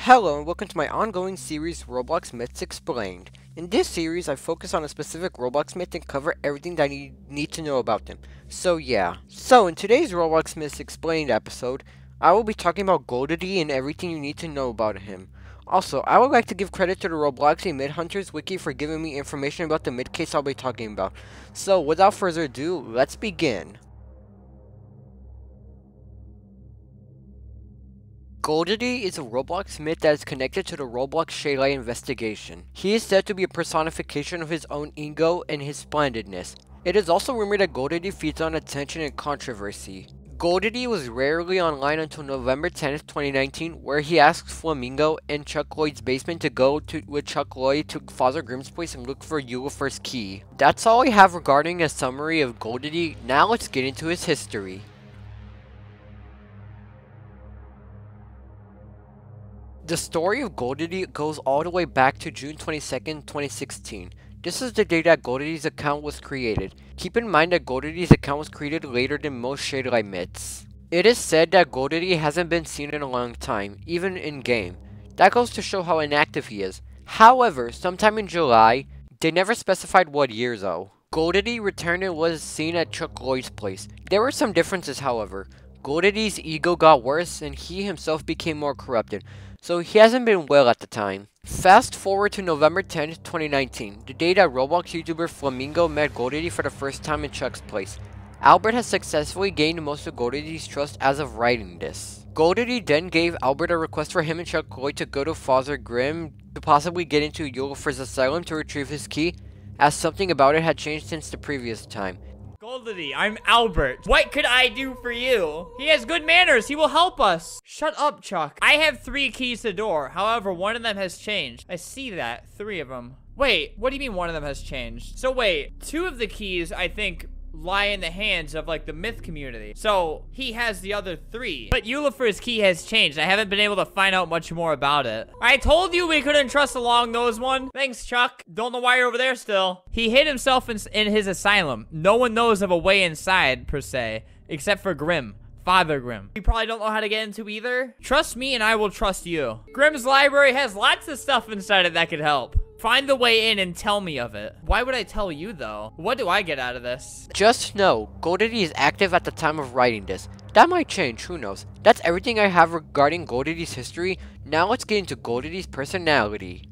Hello and welcome to my ongoing series, Roblox Myths Explained. In this series, I focus on a specific Roblox myth and cover everything that you need to know about them. So in today's Roblox Myths Explained episode, I will be talking about Goldity and everything you need to know about him. Also, I would like to give credit to the Roblox Myth Hunters wiki for giving me information about the myth case I'll be talking about. So without further ado, let's begin. Goldity is a Roblox myth that is connected to the Roblox Shaylight investigation. He is said to be a personification of his own ego and his splendidness. It is also rumored that Goldity feeds on attention and controversy. Goldity was rarely online until November 10th, 2019, where he asks Flamingo in Chuck Lloyd's basement to go with Chuck Lloyd to Father Grimm's place and look for Yulifer's key. That's all I have regarding a summary of Goldity. Now let's get into his history. The story of Goldity goes all the way back to June 22nd, 2016. This is the day that Goldity's account was created. Keep in mind that Goldity's account was created later than most Shadelight myths. It is said that Goldity hasn't been seen in a long time, even in-game. That goes to show how inactive he is. However, sometime in July, they never specified what year though. Goldity returned and was seen at Chuck Lloyd's place. There were some differences however. Goldity's ego got worse and he himself became more corrupted. So he hasn't been well at the time. Fast forward to November 10th, 2019, the day that Roblox YouTuber Flamingo met Goldity for the first time in Chuck's place. Albert has successfully gained most of Goldity's trust as of writing this. Goldity then gave Albert a request for him and Chuck Lloyd to go to Father Grimm to possibly get into Yulifer's asylum to retrieve his key, as something about it had changed since the previous time. Goldity, I'm Albert. What could I do for you? He has good manners. He will help us. Shut up, Chuck. I have 3 keys to the door. However, one of them has changed. I see that. 3 of them. Wait, what do you mean one of them has changed? So wait, 2 of the keys, I think, lie in the hands of like the myth community. So he has the other 3. But Yulifer's key has changed. I haven't been able to find out much more about it. I told you we couldn't trust along those one. Thanks, Chuck. Don't know why you're over there still. He hid himself in his asylum. No one knows of a way inside, per se, except for Grimm. Father Grimm. You probably don't know how to get into either. Trust me and I will trust you. Grimm's library has lots of stuff inside it that could help. Find the way in and tell me of it. Why would I tell you though? What do I get out of this? Just know, Goldity is active at the time of writing this. That might change, who knows. That's everything I have regarding Goldity's history. Now let's get into Goldity's personality.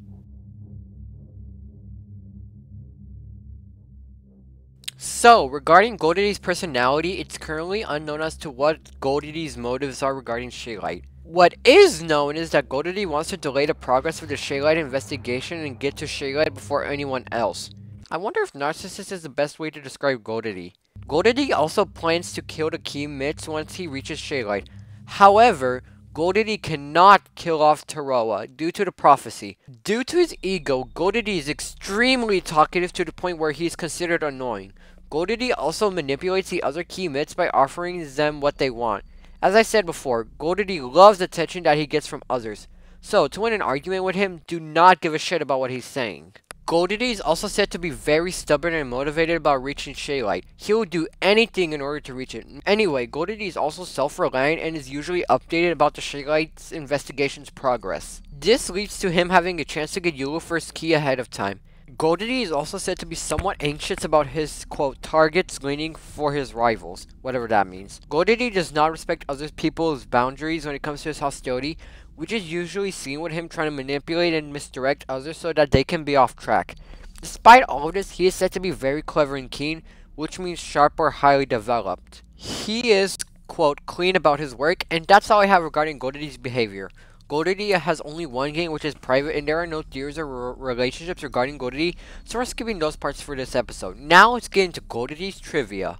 So, regarding Goldity's personality, it's currently unknown as to what Goldity's motives are regarding Shaylight. What is known is that Goldity wants to delay the progress of the Shaylight investigation and get to Shaylight before anyone else. I wonder if narcissist is the best way to describe Goldity. Goldity also plans to kill the key myths once he reaches Shaylight. However, Goldity cannot kill off Cerros due to the prophecy. Due to his ego, Goldity is extremely talkative to the point where he is considered annoying. Goldity also manipulates the other key myths by offering them what they want. As I said before, Goldity loves the attention that he gets from others. So, to win an argument with him, do not give a shit about what he's saying. Goldity is also said to be very stubborn and motivated about reaching Shaylight. He will do anything in order to reach it. Anyway, Goldity is also self-reliant and is usually updated about the Shaylight's investigation's progress. This leads to him having a chance to get Yulifer's key ahead of time. Goldity is also said to be somewhat anxious about his, quote, targets leaning for his rivals, whatever that means. Goldity does not respect other people's boundaries when it comes to his hostility, which is usually seen with him trying to manipulate and misdirect others so that they can be off track. Despite all of this, he is said to be very clever and keen, which means sharp or highly developed. He is, quote, clean about his work, and that's all I have regarding Goldity's behavior. Goldity has only one game, which is private, and there are no theories or relationships regarding Goldity, so we're skipping those parts for this episode. Now let's get into Goldity's trivia.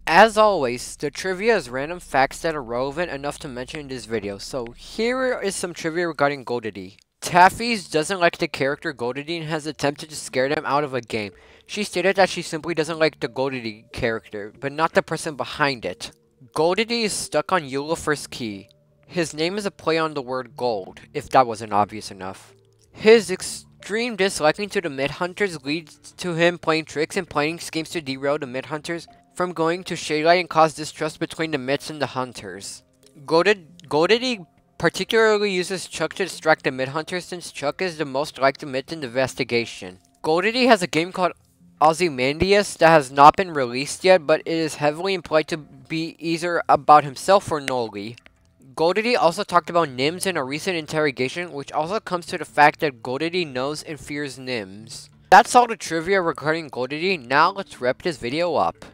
As always, the trivia is random facts that are relevant enough to mention in this video, so here is some trivia regarding Goldity. Taffy's doesn't like the character Goldity and has attempted to scare them out of a game. She stated that she simply doesn't like the Goldity character, but not the person behind it. Goldity is stuck on Yulifer's key. His name is a play on the word gold, if that wasn't obvious enough. His extreme disliking to the Myth Hunters leads to him playing tricks and planning schemes to derail the Myth Hunters. from going to Shadelight and cause distrust between the Myths and the Hunters. Goldity particularly uses Chuck to distract the Myth Hunters since Chuck is the most liked Myth in the investigation. Goldity has a game called Ozymandias that has not been released yet, but it is heavily implied to be either about himself or Noli. Goldity also talked about Nims in a recent interrogation, which also comes to the fact that Goldity knows and fears Nims. That's all the trivia regarding Goldity. Now let's wrap this video up.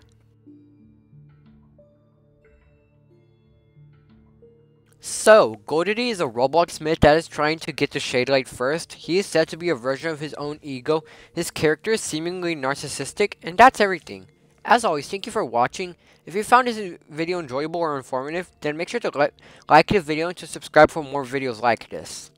So, Goldity is a Roblox myth that is trying to get to Shadelight first. He is said to be a version of his own ego. His character is seemingly narcissistic, and that's everything. As always, thank you for watching. If you found this video enjoyable or informative, then make sure to like the video and to subscribe for more videos like this.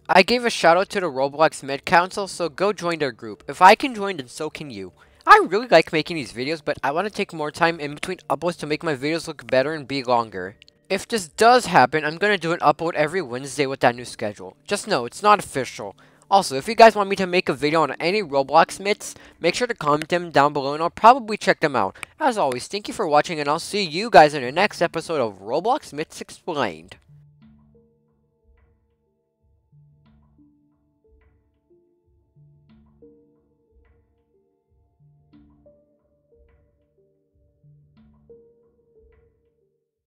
I gave a shout out to the Roblox Myth Council, so go join their group. If I can join, then so can you. I really like making these videos, but I want to take more time in between uploads to make my videos look better and be longer. If this does happen, I'm going to do an upload every Wednesday with that new schedule. Just know, it's not official. Also, if you guys want me to make a video on any Roblox myths, make sure to comment them down below and I'll probably check them out. As always, thank you for watching and I'll see you guys in the next episode of Roblox Myths Explained.